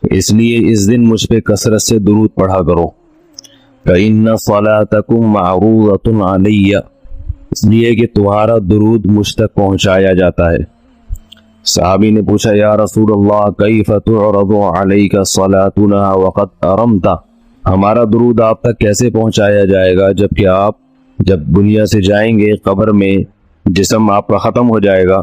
اس لیے اس دن مجھ پہ کثرت سے درود پڑھا کرو۔ فَإِنَّ صَلَاتَكُمْ مَعْرُوضَةٌ عَلَيَّ، اس لیے کہ تمہارا درود مجھ تک پہنچایا جاتا ہے۔ صحابی نے پوچھا یا رسول اللہ کیف تعرض علیک صلاتنا وقد ارمت، ہمارا درود آپ تک کیسے پہنچایا جائے گا جبکہ آپ جب دنیا سے جائیں گے، قبر میں جسم آپ کا ختم ہو جائے گا،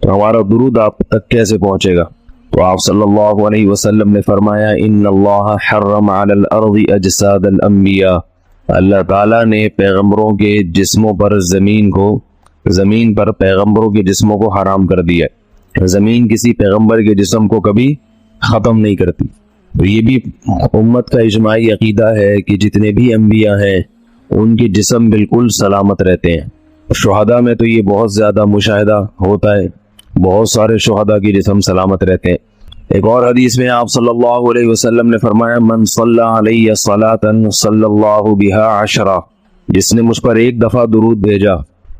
تو ہمارا درود آپ تک کیسے پہنچے گا؟ تو آپ صلی اللہ علیہ وسلم نے فرمایا ان اللہ حرم علی الارض اجساد الانبیاء، اللہ تعالیٰ نے پیغمبروں کے جسموں پر زمین پر پیغمبروں کے جسموں کو حرام کر دیا ہے۔ زمین کسی پیغمبر کے جسم کو کبھی ختم نہیں کرتی۔ تو یہ بھی امت کا اجماعی عقیدہ ہے کہ جتنے بھی انبیاء ہیں ان کے جسم بالکل سلامت رہتے ہیں۔ شہداء میں تو یہ بہت زیادہ مشاہدہ ہوتا ہے، بہت سارے شہداء کے جسم سلامت رہتے ہیں۔ ایک اور حدیث میں آپ صلی اللہ علیہ وسلم نے فرمایا من صلی علیہ صلاۃ صلی اللہ بہا عشرہ، جس نے مجھ پر ایک دفعہ درود بھیجا۔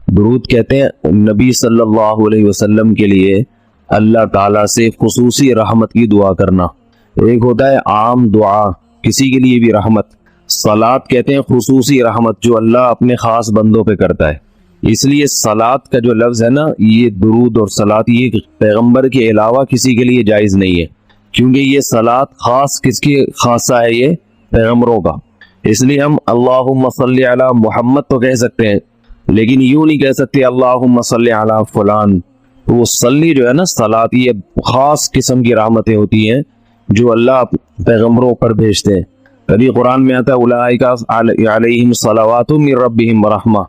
درود کہتے ہیں نبی صلی اللہ علیہ وسلم کے لیے اللہ تعالیٰ سے خصوصی رحمت کی دعا کرنا۔ ایک ہوتا ہے عام دعا، کسی کے لیے بھی رحمت، صلاۃ کہتے ہیں خصوصی رحمت جو اللہ اپنے خاص بندوں پہ کرتا ہے۔ اس لیے صلاۃ کا جو لفظ ہے نا، یہ درود اور صلاۃ یہ پیغمبر کے علاوہ کسی کے لیے جائز نہیں ہے، کیونکہ یہ صلاۃ خاص کس کی خاصہ ہے؟ یہ پیغمبروں کا۔ اس لیے ہم اللہم صلی علی محمد تو کہہ سکتے ہیں، لیکن یوں نہیں کہہ سکتے اللہم صلی علی فلان۔ تو وہ صلی جو ہے نا، صلاۃ یہ خاص قسم کی رحمتیں ہوتی ہیں جو اللہ پیغمبروں پر بھیجتے ہیں۔ کبھی قرآن میں آتا ہے اولئک علیہم صلوات من ربہم ورحمہ،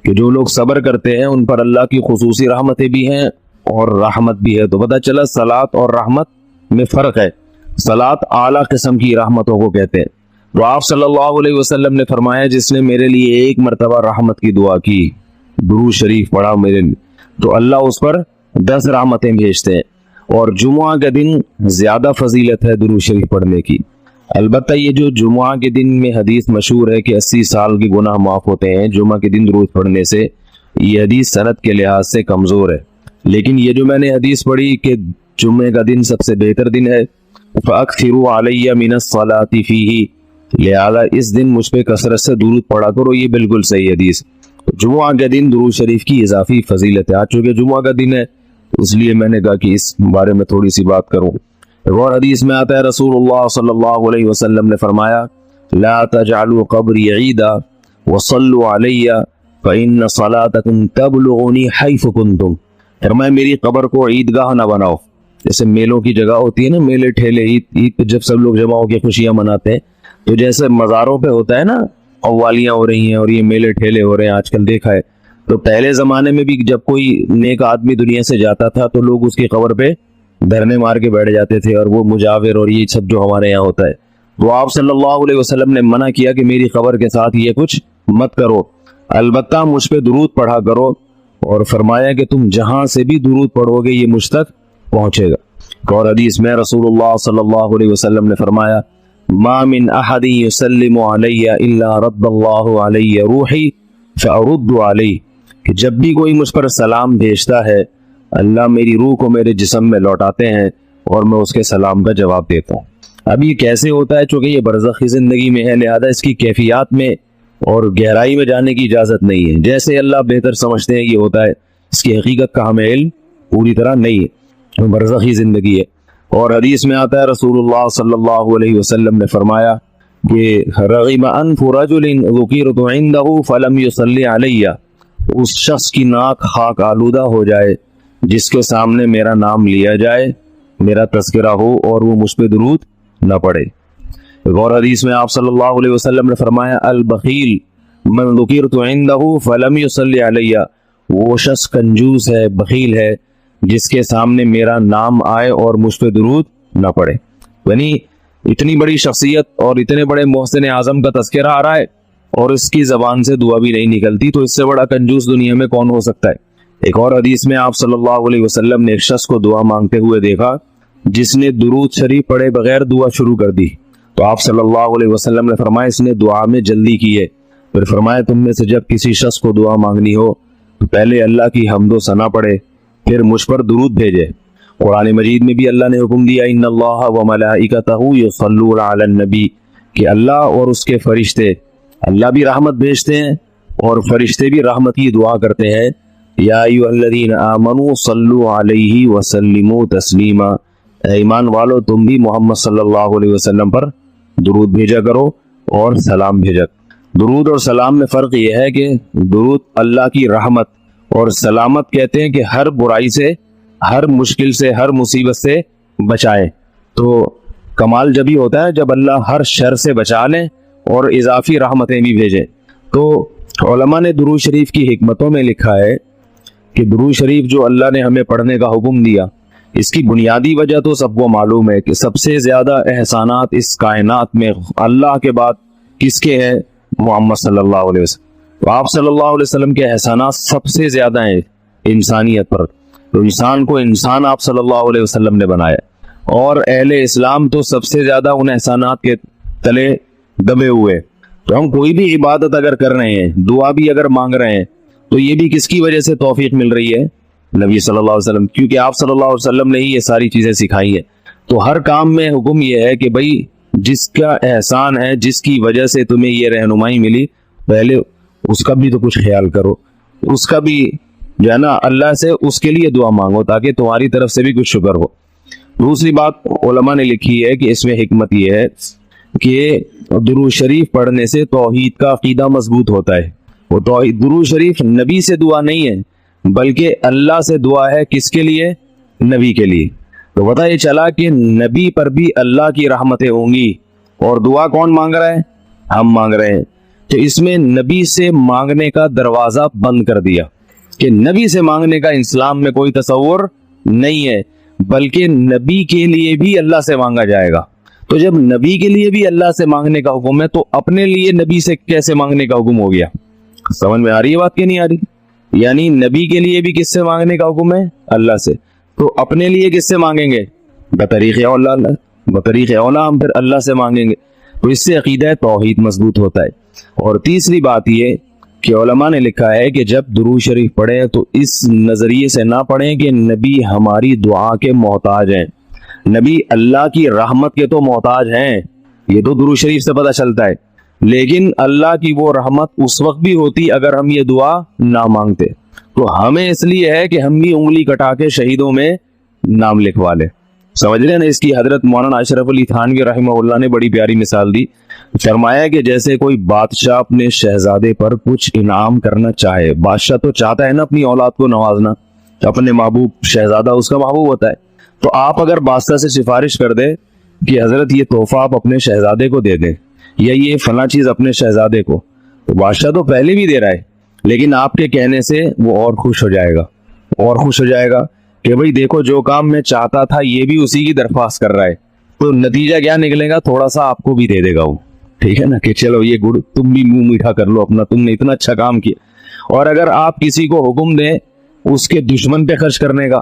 کہ جو لوگ صبر کرتے ہیں ان پر اللہ کی خصوصی رحمتیں بھی ہیں اور رحمت بھی ہے۔ تو پتہ چلا صلاۃ اور رحمت میں فرق ہے۔ صلاۃ اعلیٰ قسم کی رحمتوں کو کہتے ہیں۔ تو آپ صلی اللہ علیہ وسلم نے فرمایا جس نے میرے لیے ایک مرتبہ رحمت کی دعا کی، درود شریف پڑھا میرے لیے، تو اللہ اس پر 10 رحمتیں بھیجتے ہیں۔ اور جمعہ کا دن زیادہ فضیلت ہے درود شریف پڑھنے کی۔ البتہ یہ جو جمعہ کے دن میں حدیث مشہور ہے کہ 80 سال کی گناہ معاف ہوتے ہیں جمعہ کے دن درود پڑھنے سے، یہ حدیث سند کے لحاظ سے کمزور ہے۔ لیکن یہ جو میں نے حدیث پڑھی کہ جمعے کا دن سب سے بہتر دن ہے، فَأَكْثِرُوا عَلَيَّ مِنَ الصَّلَاةِ فِيهِ، لہذا اس دن مجھ پہ کثرت سے درود پڑھا کرو، یہ بالکل صحیح حدیث۔ جمعہ کے دن درود شریف کی اضافی فضیلت ہے۔ آج چونکہ جمعہ کا دن ہے اس لیے میں نے کہا کہ اس بارے میں تھوڑی سی بات کروں۔ ایک اور حدیث میں آتا ہے رسول اللہ صلی اللہ علیہ وسلم نے فرمایا لا تجعلوا قبری عیدا وصلوا علی فإن صلاتکم تبلغنی حیث کنتم، فرمایا میری قبر کو عیدگاہ نہ بناؤ۔ جیسے میلوں کی جگہ ہوتی ہے نا، میلے ٹھیلے، عید پہ جب سب لوگ جمع ہو کے خوشیاں مناتے ہیں، تو جیسے مزاروں پہ ہوتا ہے نا قوالیاں ہو رہی ہیں اور یہ میلے ٹھیلے ہو رہے ہیں آج کل دیکھا ہے، تو پہلے زمانے میں بھی جب کوئی نیک آدمی دنیا سے جاتا تھا تو لوگ اس کی قبر پہ دھرنے مار کے بیٹھ جاتے تھے، اور وہ مجاور اور یہ سب جو ہمارے یہاں ہوتا ہے، تو آپ صلی اللہ علیہ وسلم نے منع کیا کہ میری قبر کے ساتھ یہ کچھ مت کرو، البتہ مجھ پہ درود پڑھا کرو، اور فرمایا کہ تم جہاں سے بھی درود پڑھو گے یہ مجھ تک پہنچے گا۔ اور حدیث میں رسول اللہ صلی اللہ علیہ وسلم نے فرمایا ما من احد یسلم علی الا رد اللہ علی روحی فارد علیہ، کہ جب بھی کوئی مجھ پر سلام بھیجتا ہے اللہ میری روح کو میرے جسم میں لوٹاتے ہیں اور میں اس کے سلام کا جواب دیتا ہوں۔ اب یہ کیسے ہوتا ہے؟ چونکہ یہ برزخی زندگی میں ہے، لہذا اس کی کیفیات میں اور گہرائی میں جانے کی اجازت نہیں ہے۔ جیسے اللہ بہتر سمجھتے ہیں یہ ہوتا ہے، اس کی حقیقت کا ہمیں علم پوری طرح نہیں ہے، برزخی زندگی ہے۔ اور حدیث میں آتا ہے رسول اللہ صلی اللہ علیہ وسلم نے فرمایا کہ رغم انف رجل ذکرت عنده فلم يصلی علی، اس شخص کی ناک خاک آلودہ ہو جائے جس کے سامنے میرا نام لیا جائے، میرا تذکرہ ہو اور وہ مجھ پہ درود نہ پڑھے۔ ایک اور حدیث میں آپ صلی اللہ علیہ وسلم نے فرمایا البخیل من ذکرت عنده فلم يصلی علی، وہ شخص کنجوس ہے، بخیل ہے جس کے سامنے میرا نام آئے اور مجھ پہ درود نہ پڑے۔ یعنی اتنی بڑی شخصیت اور اتنے بڑے محسن اعظم کا تذکرہ آ رہا ہے اور اس کی زبان سے دعا بھی نہیں نکلتی، تو اس سے بڑا کنجوس دنیا میں کون ہو سکتا ہے۔ ایک اور حدیث میں آپ صلی اللہ علیہ وسلم نے ایک شخص کو دعا مانگتے ہوئے دیکھا جس نے درود شریف پڑھے بغیر دعا شروع کر دی، تو آپ صلی اللہ علیہ وسلم نے فرمایا اس نے دعا میں جلدی کی ہے۔ پھر فرمایا تم میں سے جب کسی شخص کو دعا مانگنی ہو تو پہلے اللہ کی حمد و ثنا پڑھے، پھر مجھ پر درود بھیجے، قرآن مجید میں بھی اللہ نے حکم دیا ان اللہ و ملائکتہ یصلون علی النبی کہ اللہ اور اس کے فرشتے، اللہ بھی رحمت بھیجتے ہیں اور فرشتے بھی رحمت کی دعا کرتے ہیں. یا ایھا الذین آمنوا صلوا علیہ وسلموا تسلیما، اے ایمان والو تم بھی محمد صلی اللہ علیہ وسلم پر درود بھیجا کرو اور سلام بھیجا. درود اور سلام میں فرق یہ ہے کہ درود اللہ کی رحمت اور سلامت کہتے ہیں کہ ہر برائی سے، ہر مشکل سے، ہر مصیبت سے بچائے. تو کمال جب ہی ہوتا ہے جب اللہ ہر شر سے بچا لیں اور اضافی رحمتیں بھی بھیجیں. تو علماء نے درود شریف کی حکمتوں میں لکھا ہے کہ درود شریف جو اللہ نے ہمیں پڑھنے کا حکم دیا، اس کی بنیادی وجہ تو سب کو معلوم ہے کہ سب سے زیادہ احسانات اس کائنات میں اللہ کے بعد کس کے ہیں؟ محمد صلی اللہ علیہ وسلم. تو آپ صلی اللہ علیہ وسلم کے احسانات سب سے زیادہ ہیں انسانیت پر. تو انسان کو انسان آپ صلی اللہ علیہ وسلم نے بنایا، اور اہل اسلام تو سب سے زیادہ ان احسانات کے تلے دبے ہوئے. تو ہم کوئی بھی عبادت اگر کر رہے ہیں، دعا بھی اگر مانگ رہے ہیں، تو یہ بھی کس کی وجہ سے توفیق مل رہی ہے؟ نبی صلی اللہ علیہ وسلم، کیونکہ آپ صلی اللہ علیہ وسلم نے ہی یہ ساری چیزیں سکھائی ہیں. تو ہر کام میں حکم یہ ہے کہ بھائی جس کا احسان ہے، جس کی وجہ سے تمہیں یہ رہنمائی ملی، پہلے اس کا بھی تو کچھ خیال کرو، اس کا بھی جو ہے نا اللہ سے اس کے لیے دعا مانگو تاکہ تمہاری طرف سے بھی کچھ شکر ہو. دوسری بات علماء نے لکھی ہے کہ اس میں حکمت یہ ہے کہ درود شریف پڑھنے سے توحید کا عقیدہ مضبوط ہوتا ہے. وہ درود شریف نبی سے دعا نہیں ہے بلکہ اللہ سے دعا ہے. کس کے لیے؟ نبی کے لیے. تو پتہ یہ چلا کہ نبی پر بھی اللہ کی رحمتیں ہوں گی، اور دعا کون مانگ رہا ہے؟ ہم مانگ رہے ہیں. تو اس میں نبی سے مانگنے کا دروازہ بند کر دیا کہ نبی سے مانگنے کا اسلام میں کوئی تصور نہیں ہے، بلکہ نبی کے لیے بھی اللہ سے مانگا جائے گا. تو جب نبی کے لیے بھی اللہ سے مانگنے کا حکم ہے تو اپنے لیے نبی سے کیسے مانگنے کا حکم ہو گیا؟ سمجھ میں آ رہی ہے بات کہ نہیں آ رہی؟ یعنی نبی کے لیے بھی کس سے مانگنے کا حکم ہے؟ اللہ سے. تو اپنے لیے کس سے مانگیں گے؟ بطریق اولا ہم پھر اللہ سے مانگیں گے. تو اس سے عقیدہ توحید مضبوط ہوتا ہے. اور تیسری بات یہ کہ علماء نے لکھا ہے کہ جب درود شریف پڑھیں تو اس نظریے سے نہ پڑھیں کہ نبی ہماری دعا کے محتاج ہیں. نبی اللہ کی رحمت کے تو محتاج ہیں، یہ تو درود شریف سے پتہ چلتا ہے، لیکن اللہ کی وہ رحمت اس وقت بھی ہوتی اگر ہم یہ دعا نہ مانگتے. تو ہمیں اس لیے ہے کہ ہم بھی انگلی کٹا کے شہیدوں میں نام لکھوا لیں. سمجھ رہے ہیں نا؟ اس کی حضرت مولانا اشرف علی تھانوی رحمہ اللہ نے بڑی پیاری مثال دی. فرمایا کہ جیسے کوئی بادشاہ اپنے شہزادے پر کچھ انعام کرنا چاہے، بادشاہ تو چاہتا ہے نا اپنی اولاد کو نوازنا، اپنے محبوب شہزادہ اس کا محبوب ہوتا ہے. تو آپ اگر بادشاہ سے سفارش کر دیں کہ حضرت یہ تحفہ آپ اپنے شہزادے کو دے دیں یا یہ فلاں چیز اپنے شہزادے کو، تو بادشاہ تو پہلے بھی دے رہا ہے، لیکن آپ کے کہنے سے وہ اور خوش ہو جائے گا کہ بھئی دیکھو جو کام میں چاہتا تھا یہ بھی اسی کی درخواست کر رہا ہے. تو نتیجہ کیا نکلے گا؟ تھوڑا سا آپ کو بھی دے دے گا وہ. ٹھیک ہے نا کہ چلو یہ گڑ تم بھی منہ میٹھا کر لو اپنا، تم نے اتنا اچھا کام کیا. اور اگر آپ کسی کو حکم دیں اس کے دشمن پہ خرچ کرنے کا،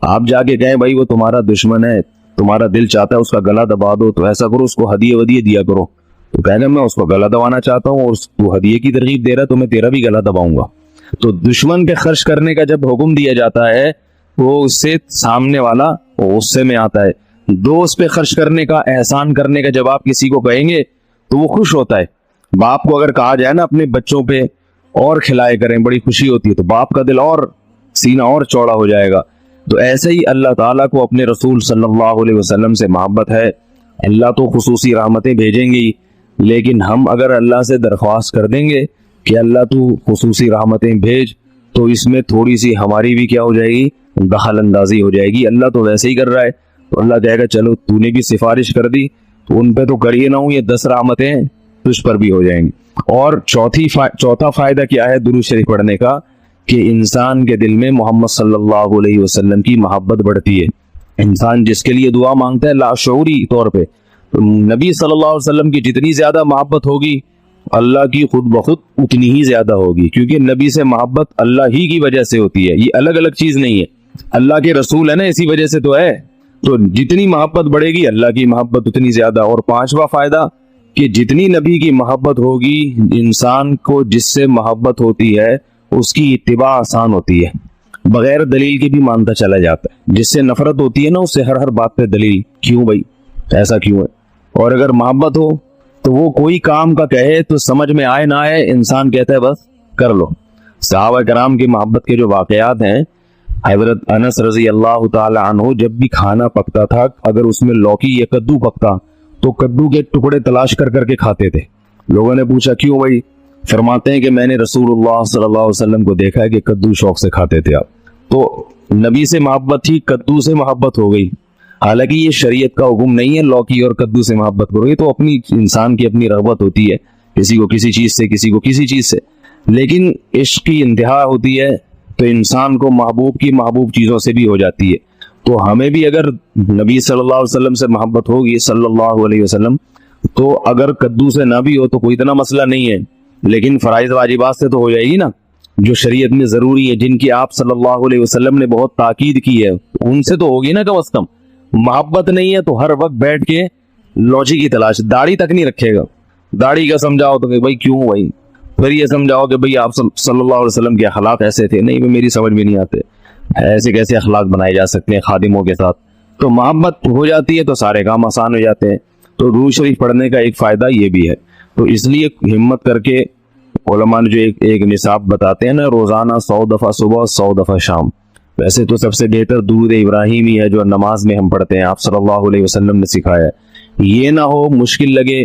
آپ جا کے کہیں بھائی وہ تمہارا دشمن ہے، تمہارا دل چاہتا ہے اس کا گلا دبا دو، تو ایسا کرو اس کو ہدیے ودیے دیا کرو. تو کہے گا میں اس کو گلا دبانا چاہتا ہوں اور تو ہدیے کی ترغیب دے رہا ہے تو میں تیرا بھی گلا دباؤں گا. تو دشمن پہ خرچ کرنے کا جب حکم دیا جاتا ہے وہ اس سے سامنے والا غصے میں آتا ہے. دوست پہ خرچ کرنے کا، احسان کرنے کا جب آپ کسی کو کہیں گے تو وہ خوش ہوتا ہے. باپ کو اگر کہا جائے نا اپنے بچوں پہ اور کھلائے کریں، بڑی خوشی ہوتی ہے، تو باپ کا دل اور سینہ اور چوڑا ہو جائے گا. تو ایسے ہی اللہ تعالیٰ کو اپنے رسول صلی اللہ علیہ وسلم سے محبت ہے. اللہ تو خصوصی رحمتیں بھیجیں گی، لیکن ہم اگر اللہ سے درخواست کر دیں گے کہ اللہ تو خصوصی رحمتیں بھیج، تو اس میں تھوڑی سی ہماری بھی کیا ہو جائے گی؟ دخل اندازی ہو جائے گی. اللہ تو ویسے ہی کر رہا ہے، تو اللہ کہے گا چلو تو نے بھی سفارش کر دی تو ان پہ تو کریے نہ ہوں، یہ 10 رحمتیں تجھ پر بھی ہو جائیں گی. اور چوتھا فائدہ کیا ہے درود شریف پڑھنے کا؟ کہ انسان کے دل میں محمد صلی اللہ علیہ وسلم کی محبت بڑھتی ہے. انسان جس کے لیے دعا مانگتا ہے لاشعوری طور پہ، تو نبی صلی اللہ علیہ وسلم کی جتنی زیادہ محبت ہوگی اللہ کی خود بخود اتنی ہی زیادہ ہوگی، کیونکہ نبی سے محبت اللہ ہی کی وجہ سے ہوتی ہے، یہ الگ الگ چیز نہیں ہے. اللہ کے رسول ہے نا، اسی وجہ سے تو ہے. تو جتنی محبت بڑھے گی اللہ کی محبت اتنی زیادہ. اور 5واں فائدہ کہ جتنی نبی کی محبت ہوگی، انسان کو جس سے محبت ہوتی ہے اس کی اتباع آسان ہوتی ہے. بغیر دلیل کے بھی مانتا چلا جاتا ہے. جس سے نفرت ہوتی ہے نا اس سے ہر بات پہ دلیل، کیوں بھائی ایسا کیوں ہے. اور اگر محبت ہو تو وہ کوئی کام کا کہے تو سمجھ میں آئے نہ آئے انسان کہتا ہے بس کر لو. صحابہ کرام کی محبت کے جو واقعات ہیں، حضرت انس رضی اللہ تعالی عنہ جب بھی کھانا پکتا تھا اگر اس میں لوکی یا کدو پکتا تو کدو کے ٹکڑے تلاش کر کے کھاتے تھے. لوگوں نے پوچھا کیوں بھائی؟ فرماتے ہیں کہ میں نے رسول اللہ صلی اللہ علیہ وسلم کو دیکھا ہے کہ کدو شوق سے کھاتے تھے آپ. تو نبی سے محبت تھی، کدو سے محبت ہو گئی. حالانکہ یہ شریعت کا حکم نہیں ہے لوکی اور کدو سے محبت کرو، یہ تو اپنی انسان کی اپنی رغبت ہوتی ہے، کسی کو کسی چیز سے، کسی کو کسی چیز سے. لیکن عشق کی انتہا ہوتی ہے تو انسان کو محبوب کی محبوب چیزوں سے بھی ہو جاتی ہے. تو ہمیں بھی اگر نبی صلی اللہ علیہ وسلم سے محبت ہوگی صلی اللہ علیہ وسلم، تو اگر کدو سے نہ بھی ہو تو کوئی اتنا مسئلہ نہیں ہے، لیکن فرائض واجبات سے تو ہو جائے گی نا، جو شریعت میں ضروری ہے، جن کی آپ صلی اللہ علیہ وسلم نے بہت تاکید کی ہے، ان سے تو ہوگی نا کم از کم. محبت نہیں ہے تو ہر وقت بیٹھ کے لوجک کی تلاش. داڑھی تک نہیں رکھے گا، داڑھی کا سمجھاؤ تو کہ بھائی کیوں بھائی، پھر یہ سمجھاؤ کہ بھئی آپ صلی اللہ علیہ وسلم کے اخلاق ایسے تھے، نہیں میری سمجھ میں نہیں آتے، ایسے کیسے اخلاق بنائے جا سکتے ہیں خادموں کے ساتھ. تو محبت ہو جاتی ہے تو سارے کام آسان ہو جاتے ہیں. تو درود شریف پڑھنے کا ایک فائدہ یہ بھی ہے. تو اس لیے ہمت کر کے علماء نے جو ایک نصاب بتاتے ہیں نا، روزانہ 100 دفعہ صبح 100 دفعہ شام. ویسے تو سب سے بہتر درود ابراہیمی ہے جو نماز میں ہم پڑھتے ہیں، آپ صلی اللہ علیہ وسلم نے سکھایا ہے. یہ نہ ہو مشکل لگے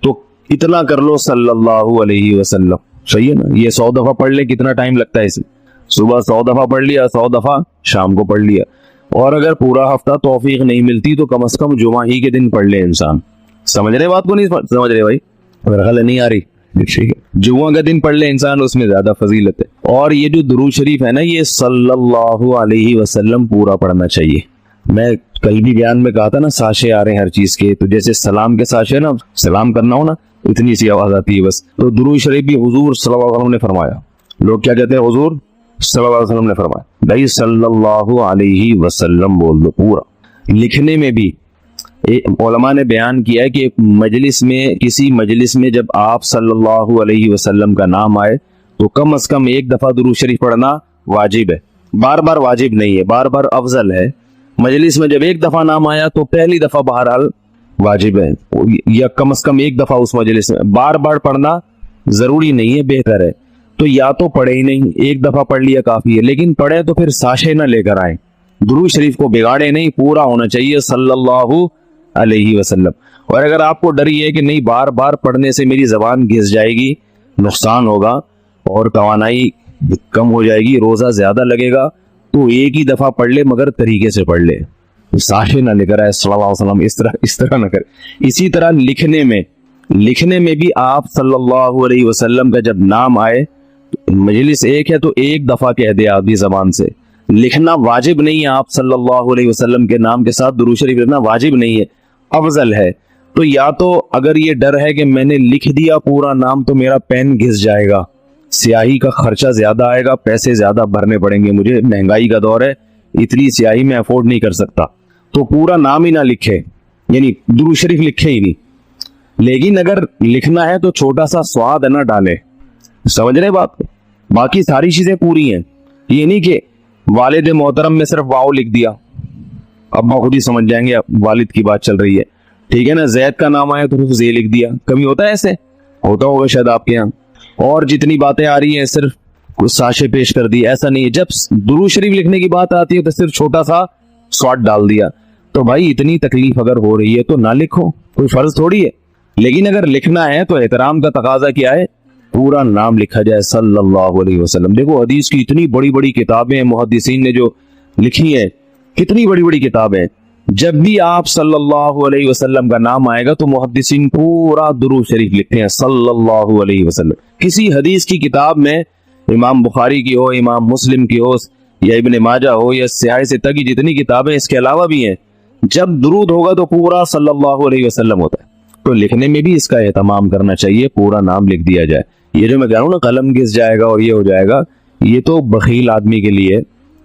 تو اتنا کر لو صلی اللہ علیہ وسلم، صحیح ہے نا. یہ 100 دفعہ پڑھ لے، کتنا ٹائم لگتا ہے اسے؟ صبح 100 دفعہ پڑھ لیا، 100 دفعہ شام کو پڑھ لیا. اور اگر پورا ہفتہ توفیق نہیں ملتی تو کم از کم جمعہ ہی کے دن پڑھ لے انسان. سمجھ رہے بات کو نہیں سمجھ رہے بھائی؟ غلط نہیں آ رہی؟ جمعہ کا دن پڑھ لے انسان، اس میں زیادہ فضیلت ہے. اور یہ جو درود شریف ہے نا، یہ صلی اللہ علیہ وسلم پورا پڑھنا چاہیے. میں کل بھی بیان میں کہا تھا نا، ساشے آ رہے ہیں ہر چیز کے، تو جیسے سلام کے ساشے نا، سلام کرنا ہو نا اتنی سی آواز آتی ہے بس. تو درود شریف بھی حضور صلی اللہ علیہ وسلم نے فرمایا. لوگ کیا کہتے ہیں؟ حضور صلی اللہ علیہ وسلم نے فرمایا. بھائی صلی اللہ علیہ وسلم بول دو پورا. لکھنے میں بھی علماء نے بیان کیا ہے کہ مجلس میں، کسی مجلس میں جب آپ صلی اللہ علیہ وسلم کا نام آئے تو کم از کم ایک دفعہ درود شریف پڑھنا واجب ہے. بار بار واجب نہیں ہے، بار بار افضل ہے. مجلس میں جب ایک دفعہ نام آیا تو پہلی دفعہ بہرحال واجب ہے، یا کم از کم ایک دفعہ اس مجلس میں. بار بار پڑھنا ضروری نہیں ہے، بہتر ہے. تو یا تو پڑھے ہی نہیں، ایک دفعہ پڑھ لیا کافی ہے، لیکن پڑھے تو پھر ساشے نہ لے کر آئیں. درود شریف کو بگاڑے نہیں، پورا ہونا چاہیے صلی اللہ علیہ وسلم. اور اگر آپ کو ڈر یہ ہے کہ نہیں بار بار پڑھنے سے میری زبان گھس جائے گی، نقصان ہوگا اور توانائی کم ہو جائے گی، روزہ زیادہ لگے گا، تو ایک ہی دفعہ پڑھ لے مگر طریقے سے پڑھ لے، ساشے نہ لے کر آئے صلی اللہ علیہ وسلم، اس طرح نہ کرے. اسی طرح لکھنے میں بھی آپ صلی اللہ علیہ وسلم کا جب نام آئے، مجلس ایک ہے تو ایک دفعہ کہہ دے آدمی زبان سے. لکھنا واجب نہیں ہے، آپ صلی اللہ علیہ وسلم کے نام کے ساتھ درود شریف لکھنا واجب نہیں ہے، افضل ہے. تو یا تو اگر یہ ڈر ہے کہ میں نے لکھ دیا پورا نام تو میرا پین گھس جائے گا، سیاہی کا خرچہ زیادہ آئے گا، پیسے زیادہ بھرنے پڑیں گے مجھے، مہنگائی کا دور ہے، اتنی سیاہی میں افورڈ نہیں کر سکتا، تو پورا نام ہی نہ لکھے، یعنی درود شریف لکھے ہی نہیں. لیکن اگر لکھنا ہے تو چھوٹا سا سواد نہ ڈالے. سمجھ رہے بات؟ باقی ساری چیزیں پوری ہیں. یہ نہیں کہ والد محترم میں صرف واؤ لکھ دیا، ابا خود ہی سمجھ جائیں گے والد کی بات چل رہی ہے، ٹھیک ہے نا. زید کا نام آیا تو زے لکھ دیا. کبھی ہوتا ہے ایسے؟ ہوتا ہوگا شاید آپ کے یہاں. اور جتنی باتیں آ رہی ہیں صرف کچھ ساشے پیش کر دی، ایسا نہیں ہے. جب درود شریف لکھنے کی بات آتی ہے تو صرف چھوٹا سا سواد ڈال دیا. تو بھائی اتنی تکلیف اگر ہو رہی ہے تو نہ لکھو، کوئی فرض تھوڑی ہے. لیکن اگر لکھنا ہے تو احترام کا تقاضا کیا ہے؟ پورا نام لکھا جائے صلی اللہ علیہ وسلم. دیکھو حدیث کی اتنی بڑی بڑی کتابیں محدثین نے جو لکھی ہیں، کتنی بڑی بڑی کتابیں. جب بھی آپ صلی اللہ علیہ وسلم کا نام آئے گا تو محدثین پورا درود شریف لکھتے ہیں صلی اللہ علیہ وسلم. کسی حدیث کی کتاب میں، امام بخاری کی ہو، امام مسلم کی ہو، یا ابن ماجہ ہو، یا سیاہ ستہ کی جتنی کتابیں اس کے علاوہ بھی ہیں، جب درود ہوگا تو پورا صلی اللہ علیہ وسلم ہوتا ہے. تو لکھنے میں بھی اس کا اہتمام کرنا چاہیے، پورا نام لکھ دیا جائے. یہ جو میں کہہ رہا ہوں نا قلم گھس جائے گا اور یہ ہو جائے گا، یہ تو بخیل آدمی کے لیے،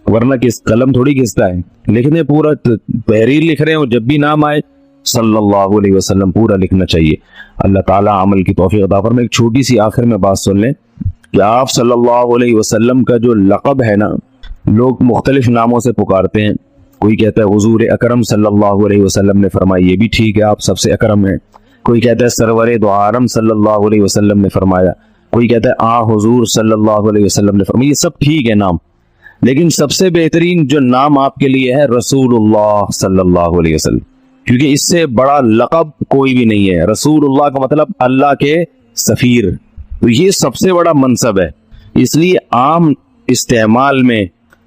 ورنہ کس قلم تھوڑی گھستا ہے. لکھنے پورا تحریر لکھ رہے ہو، جب بھی نام آئے صلی اللہ علیہ وسلم پورا لکھنا چاہیے. اللہ تعالیٰ عمل کی توفیق عطا فرمائے. ایک چھوٹی سی آخر میں بات سن لیں کہ آپ صلی اللہ علیہ وسلم کا جو لقب ہے نا، لوگ مختلف ناموں سے پکارتے ہیں. کوئی کہتا ہے حضور اکرم صلی اللہ علیہ وسلم نے فرمایا، یہ بھی ٹھیک ہے، آپ سب سے اکرم ہیں. کوئی کہتا ہے سرور دو عالم صلی اللہ علیہ وسلم نے فرمایا. کوئی کہتا ہے حضور صلی اللہ علیہ وسلم نے فرمایا. یہ سب ٹھیک ہے نام، لیکن سب سے بہترین جو نام آپ کے لیے ہے رسول اللہ صلی اللہ علیہ وسلم، کیونکہ اس سے بڑا لقب کوئی بھی نہیں ہے. رسول اللہ کا مطلب اللہ کے سفیر، تو یہ سب سے بڑا منصب ہے. اس لیے عام استعمال میں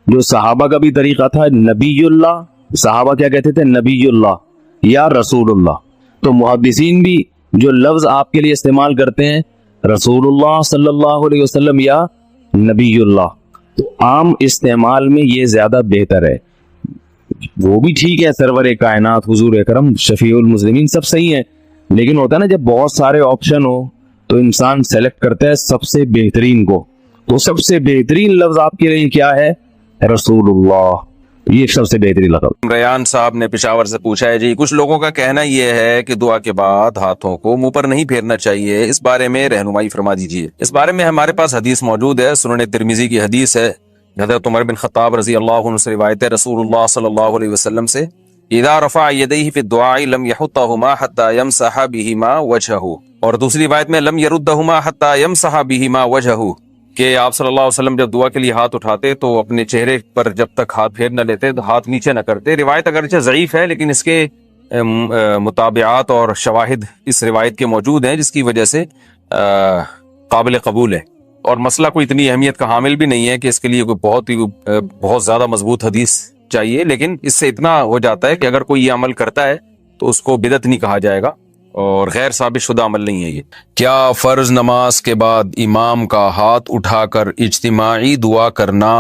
جو صحابہ کا بھی طریقہ تھا نبی اللہ، صحابہ کیا کہتے تھے؟ نبی اللہ یا رسول اللہ. تو محدثین بھی جو لفظ آپ کے لیے استعمال کرتے ہیں رسول اللہ صلی اللہ علیہ وسلم یا نبی اللہ. تو عام استعمال میں یہ زیادہ بہتر ہے. وہ بھی ٹھیک ہے، سرور کائنات، حضور اکرم، شفیع المسلمین، سب صحیح ہے، لیکن ہوتا ہے نا جب بہت سارے آپشن ہو تو انسان سیلیکٹ کرتا ہے سب سے بہترین کو. تو سب سے بہترین لفظ آپ کے لیے کیا ہے؟ رسول اللہ. یہ سب سے بہترین لقب. ریان صاحب نے پشاور سے پوچھا ہے جی، کچھ لوگوں کا کہنا یہ ہے کہ دعا کے بعد ہاتھوں کو منہ پر نہیں پھیرنا چاہیے، اس بارے میں رہنمائی فرما دیجیے. اس بارے میں ہمارے پاس حدیث موجود ہے، سنن ترمذی کی حدیث ہے، حضرت عمر بن خطاب رضی اللہ عنہ سے روایت ہے رسول اللہ صلی اللہ علیہ وسلم سے، اذا رفع یدیہ فی الدعاء لم یحطہما حتی یمسح بہما وجہہ، اور دوسری روایت میں لم یردہما حتی یمسح بہما وجہہ، کہ آپ صلی اللہ علیہ وسلم جب دعا کے لیے ہاتھ اٹھاتے تو اپنے چہرے پر جب تک ہاتھ پھیر نہ لیتے تو ہاتھ نیچے نہ کرتے. روایت اگرچہ ضعیف ہے لیکن اس کے مطابعات اور شواہد اس روایت کے موجود ہیں، جس کی وجہ سے قابل قبول ہے. اور مسئلہ کوئی اتنی اہمیت کا حامل بھی نہیں ہے کہ اس کے لیے کوئی بہت زیادہ مضبوط حدیث چاہیے، لیکن اس سے اتنا ہو جاتا ہے کہ اگر کوئی یہ عمل کرتا ہے تو اس کو بدعت نہیں کہا جائے گا اور غیر ثابت شدہ عمل نہیں ہے یہ. کیا فرض نماز کے بعد امام کا ہاتھ اٹھا کر اجتماعی دعا کرنا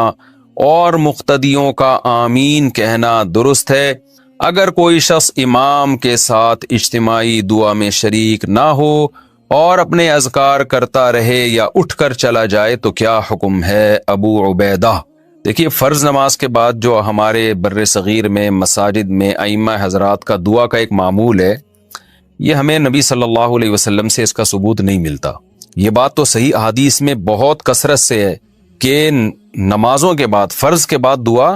اور مقتدیوں کا آمین کہنا درست ہے؟ اگر کوئی شخص امام کے ساتھ اجتماعی دعا میں شریک نہ ہو اور اپنے اذکار کرتا رہے یا اٹھ کر چلا جائے تو کیا حکم ہے؟ ابو عبیدہ. دیکھیے، فرض نماز کے بعد جو ہمارے بر صغیر میں مساجد میں ائمہ حضرات کا دعا کا ایک معمول ہے، یہ ہمیں نبی صلی اللہ علیہ وسلم سے اس کا ثبوت نہیں ملتا. یہ بات تو صحیح احادیث میں بہت کثرت سے ہے کہ نمازوں کے بعد، فرض کے بعد دعا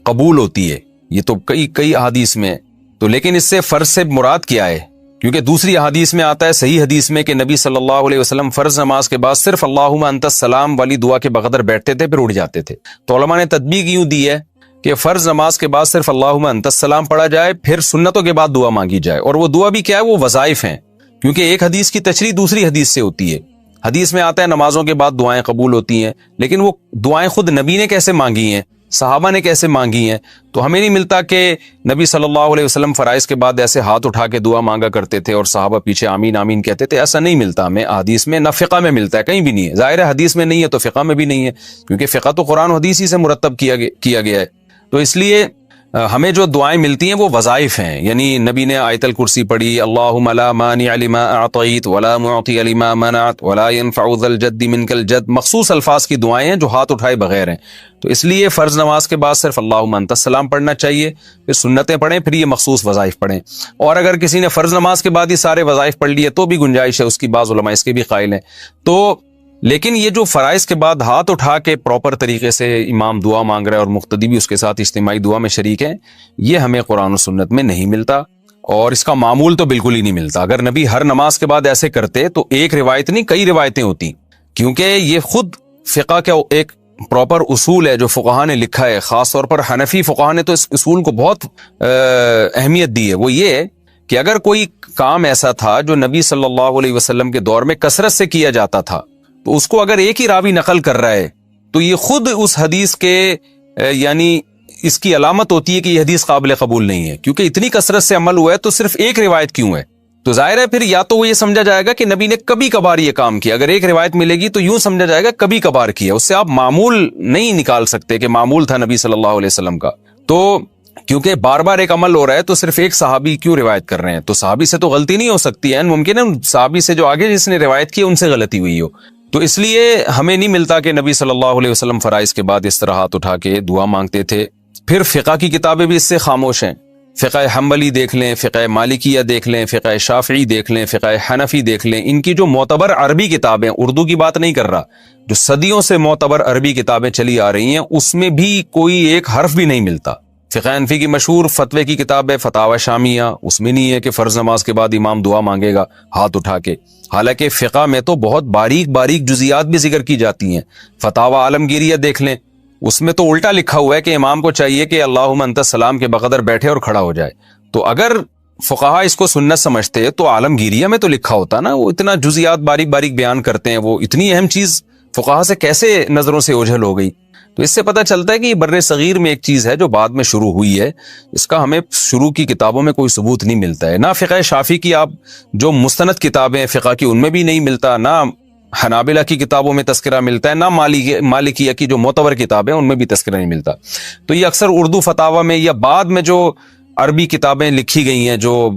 قبول ہوتی ہے، یہ تو کئی احادیث میں. تو لیکن اس سے فرض سے مراد کیا ہے؟ کیونکہ دوسری احادیث میں آتا ہے، صحیح حدیث میں، کہ نبی صلی اللہ علیہ وسلم فرض نماز کے بعد صرف اللہم انت السلام والی دعا کے بغیر بیٹھتے تھے، پھر اٹھ جاتے تھے. تو علماء نے تطبیق یوں دی ہے کہ فرض نماز کے بعد صرف اللہم انت السلام پڑھا جائے، پھر سنتوں کے بعد دعا مانگی جائے. اور وہ دعا بھی کیا ہے؟ وہ وظائف ہیں، کیونکہ ایک حدیث کی تشریح دوسری حدیث سے ہوتی ہے. حدیث میں آتا ہے نمازوں کے بعد دعائیں قبول ہوتی ہیں، لیکن وہ دعائیں خود نبی نے کیسے مانگی ہیں، صحابہ نے کیسے مانگی ہیں؟ تو ہمیں نہیں ملتا کہ نبی صلی اللہ علیہ وسلم فرائض کے بعد ایسے ہاتھ اٹھا کے دعا مانگا کرتے تھے اور صحابہ پیچھے آمین آمین کہتے تھے. ایسا نہیں ملتا ہمیں حدیث میں، نہ فقہ میں ملتا ہے، کہیں بھی نہیں ہے. ظاہر ہے حدیث میں نہیں ہے تو فقہ میں بھی نہیں ہے، کیونکہ فقہ تو قرآن و حدیث ہی سے مرتب کیا گیا ہے. تو اس لیے ہمیں جو دعائیں ملتی ہیں وہ وظائف ہیں. یعنی نبی نے آیت الکرسی پڑھی، اللہم لا مانع لما اعطیت ولا معطی لما منعت ولا ينفع ذا الجد منک الجد، مخصوص الفاظ کی دعائیں ہیں جو ہاتھ اٹھائے بغیر ہیں. تو اس لیے فرض نماز کے بعد صرف اللہم انت السلام پڑھنا چاہیے، پھر سنتیں پڑھیں، پھر یہ مخصوص وظائف پڑھیں. اور اگر کسی نے فرض نماز کے بعد یہ سارے وظائف پڑھ لیے تو بھی گنجائش ہے اس کی، بعض علماء اس کے بھی قائل ہیں. تو لیکن یہ جو فرائض کے بعد ہاتھ اٹھا کے پراپر طریقے سے امام دعا مانگ رہا ہے اور مقتدی بھی اس کے ساتھ اجتماعی دعا میں شریک ہیں، یہ ہمیں قرآن و سنت میں نہیں ملتا، اور اس کا معمول تو بالکل ہی نہیں ملتا. اگر نبی ہر نماز کے بعد ایسے کرتے تو ایک روایت نہیں کئی روایتیں ہوتی، کیونکہ یہ خود فقہ کا ایک پراپر اصول ہے جو فقہاء نے لکھا ہے. خاص طور پر حنفی فقہاء نے تو اس اصول کو بہت اہمیت دی ہے. وہ یہ ہے کہ اگر کوئی کام ایسا تھا جو نبی صلی اللہ علیہ وسلم کے دور میں کثرت سے کیا جاتا تھا، تو اس کو اگر ایک ہی راوی نقل کر رہا ہے تو یہ خود اس حدیث کے یعنی اس کی علامت ہوتی ہے کہ یہ حدیث قابل قبول نہیں ہے، کیونکہ اتنی کثرت سے عمل ہوا ہے تو صرف ایک روایت کیوں ہے؟ تو ظاہر ہے پھر یا تو وہ یہ سمجھا جائے گا کہ نبی نے کبھی کبھار یہ کام کیا. اگر ایک روایت ملے گی تو یوں سمجھا جائے گا کبھی کبھار کیا، اس سے آپ معمول نہیں نکال سکتے کہ معمول تھا نبی صلی اللہ علیہ وسلم کا. تو کیونکہ بار بار ایک عمل ہو رہا ہے تو صرف ایک صحابی کیوں روایت کر رہے ہیں؟ تو صحابی سے تو غلطی نہیں ہو سکتی ہے، ممکن ہے صحابی سے جو آگے جس نے روایت کی ان سے غلطی ہوئی ہو. تو اس لیے ہمیں نہیں ملتا کہ نبی صلی اللہ علیہ وسلم فرائض کے بعد اس طرح ہاتھ اٹھا کے دعا مانگتے تھے. پھر فقہ کی کتابیں بھی اس سے خاموش ہیں. فقہ حنبلی دیکھ لیں، فقہ مالکیہ دیکھ لیں، فقہ شافعی دیکھ لیں، فقہ حنفی دیکھ لیں، ان کی جو معتبر عربی کتابیں، اردو کی بات نہیں کر رہا، جو صدیوں سے معتبر عربی کتابیں چلی آ رہی ہیں، اس میں بھی کوئی ایک حرف بھی نہیں ملتا۔ فقہ حنفی کی مشہور فتوے کی کتاب ہے فتاوی شامیہ، اس میں نہیں ہے کہ فرض نماز کے بعد امام دعا مانگے گا ہاتھ اٹھا کے، حالانکہ فقہ میں تو بہت باریک باریک جزیات بھی ذکر کی جاتی ہیں۔ فتاوی عالمگیریہ دیکھ لیں، اس میں تو الٹا لکھا ہوا ہے کہ امام کو چاہیے کہ اللہم انت السلام کے بقدر بیٹھے اور کھڑا ہو جائے۔ تو اگر فقہا اس کو سنت سمجھتے تو عالمگیریہ میں تو لکھا ہوتا نا، وہ اتنا جزیات باریک باریک بیان کرتے ہیں، وہ اتنی اہم چیز فقہا سے کیسے نظروں سے اوجھل ہو گئی؟ تو اس سے پتہ چلتا ہے کہ یہ بر صغیر میں ایک چیز ہے جو بعد میں شروع ہوئی ہے، اس کا ہمیں شروع کی کتابوں میں کوئی ثبوت نہیں ملتا ہے، نہ فقہ شافعی کی آپ جو مستند کتابیں فقہ کی ان میں بھی نہیں ملتا، نہ حنابلہ کی کتابوں میں تذکرہ ملتا ہے، نہ مالکیہ کی جو معتبر کتابیں ان میں بھی تذکرہ نہیں ملتا۔ تو یہ اکثر اردو فتاوی میں یا بعد میں جو عربی کتابیں لکھی گئی ہیں جو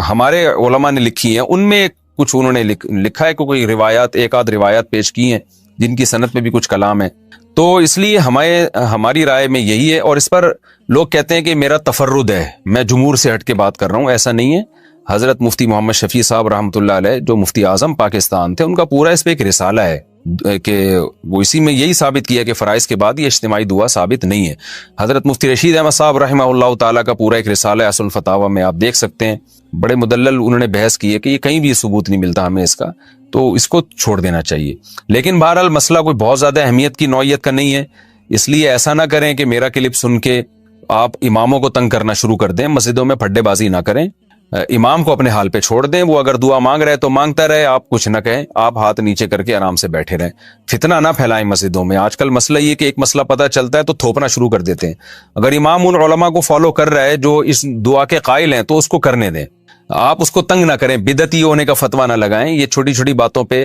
ہمارے علماء نے لکھی ہیں، ان میں کچھ انہوں نے لکھا ہے کہ کوئی روایات، ایک آدھ روایات پیش کی ہیں جن کی سند میں بھی کچھ کلام ہے۔ تو اس لیے ہماری رائے میں یہی ہے، اور اس پر لوگ کہتے ہیں کہ میرا تفرد ہے، میں جمہور سے ہٹ کے بات کر رہا ہوں، ایسا نہیں ہے۔ حضرت مفتی محمد شفیع صاحب رحمۃ اللہ علیہ جو مفتی اعظم پاکستان تھے، ان کا پورا اس پہ ایک رسالہ ہے کہ وہ اسی میں یہی ثابت کیا کہ فرائض کے بعد یہ اجتماعی دعا ثابت نہیں ہے۔ حضرت مفتی رشید احمد صاحب رحمہ اللہ تعالیٰ کا پورا ایک رسالہ ہے اصل الفتاوی میں، آپ دیکھ سکتے ہیں، بڑے مدلل انہوں نے بحث کی ہے کہ یہ کہیں بھی ثبوت نہیں ملتا ہمیں اس کا، تو اس کو چھوڑ دینا چاہیے۔ لیکن بہرحال مسئلہ کوئی بہت زیادہ اہمیت کی نوعیت کا نہیں ہے، اس لیے ایسا نہ کریں کہ میرا کلپ سن کے آپ اماموں کو تنگ کرنا شروع کر دیں، مسجدوں میں پھڈے بازی نہ کریں، امام کو اپنے حال پہ چھوڑ دیں، وہ اگر دعا مانگ رہے تو مانگتا رہے، آپ کچھ نہ کہیں، آپ ہاتھ نیچے کر کے آرام سے بیٹھے رہیں، فتنہ نہ پھیلائیں مسجدوں میں۔ آج کل مسئلہ یہ کہ ایک مسئلہ پتہ چلتا ہے تو تھوپنا شروع کر دیتے ہیں۔ اگر امام ان علماء کو فالو کر رہا ہے جو اس دعا کے قائل ہیں تو اس کو کرنے دیں، آپ اس کو تنگ نہ کریں، بدعتی ہونے کا فتویٰ نہ لگائیں۔ یہ چھوٹی چھوٹی باتوں پہ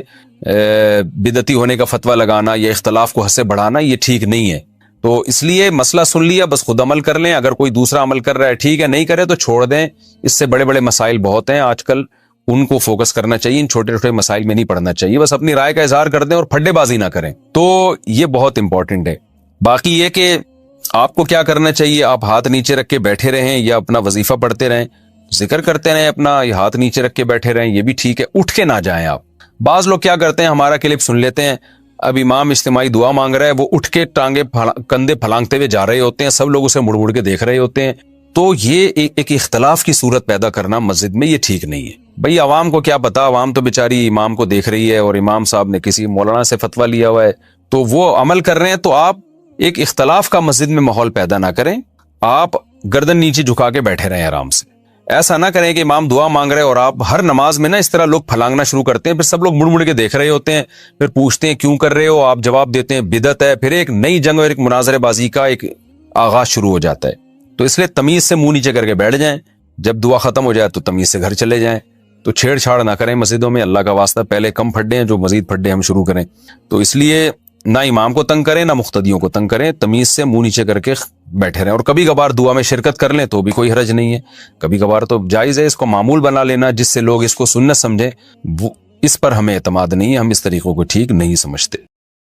بدعتی ہونے کا فتویٰ لگانا یا اختلاف کو حد سے بڑھانا یہ ٹھیک نہیں ہے۔ تو اس لیے مسئلہ سن لیا، بس خود عمل کر لیں، اگر کوئی دوسرا عمل کر رہا ہے ٹھیک ہے، نہیں کرے تو چھوڑ دیں۔ اس سے بڑے بڑے مسائل بہت ہیں آج کل، ان کو فوکس کرنا چاہیے، ان چھوٹے چھوٹے مسائل میں نہیں پڑنا چاہیے، بس اپنی رائے کا اظہار کر دیں اور پھڈے بازی نہ کریں، تو یہ بہت امپورٹنٹ ہے۔ باقی یہ کہ آپ کو کیا کرنا چاہیے، آپ ہاتھ نیچے رکھ کے بیٹھے رہیں یا اپنا وظیفہ پڑھتے رہیں، ذکر کرتے رہیں، اپنا ہاتھ نیچے رکھ کے بیٹھے رہیں، یہ بھی ٹھیک ہے، اٹھ کے نہ جائیں آپ۔ بعض لوگ کیا کرتے ہیں، ہمارا کلپ سن لیتے ہیں، اب امام اجتماعی دعا مانگ رہا ہے، وہ اٹھ کے کندھے پھلانگتے ہوئے جا رہے ہوتے ہیں، سب لوگ اسے مڑ مڑ کے دیکھ رہے ہوتے ہیں، تو یہ ایک اختلاف کی صورت پیدا کرنا مسجد میں یہ ٹھیک نہیں ہے۔ بھئی عوام کو کیا پتا، عوام تو بیچاری امام کو دیکھ رہی ہے، اور امام صاحب نے کسی مولانا سے فتویٰ لیا ہوا ہے تو وہ عمل کر رہے ہیں، تو آپ ایک اختلاف کا مسجد میں ماحول پیدا نہ کریں، آپ گردن نیچے جھکا کے بیٹھے رہیں آرام سے۔ ایسا نہ کریں کہ امام دعا مانگ رہے اور آپ ہر نماز میں نا اس طرح لوگ پھلانگنا شروع کرتے ہیں، پھر سب لوگ مڑ مڑ کے دیکھ رہے ہوتے ہیں، پھر پوچھتے ہیں کیوں کر رہے ہو، آپ جواب دیتے ہیں بدعت ہے، پھر ایک نئی جنگ اور ایک مناظرے بازی کا ایک آغاز شروع ہو جاتا ہے۔ تو اس لیے تمیز سے منہ نیچے کر کے بیٹھ جائیں، جب دعا ختم ہو جائے تو تمیز سے گھر چلے جائیں، تو چھیڑ چھاڑ نہ کریں مسجدوں میں، اللہ کا واسطہ پہلے کم پھڈے ہیں جو مزید پھڈے ہم شروع کریں۔ تو اس لیے نہ امام کو تنگ کریں، نہ مقتدیوں کو تنگ کریں، تمیز سے منہ نیچے کر کے بیٹھے رہیں، اور کبھی کبھار دعا میں شرکت کر لیں تو بھی کوئی حرج نہیں ہے، کبھی کبھار تو جائز ہے، اس کو معمول بنا لینا جس سے لوگ اس کو سنت سمجھیں، اس پر ہمیں اعتماد نہیں ہے، ہم اس طریقوں کو ٹھیک نہیں سمجھتے۔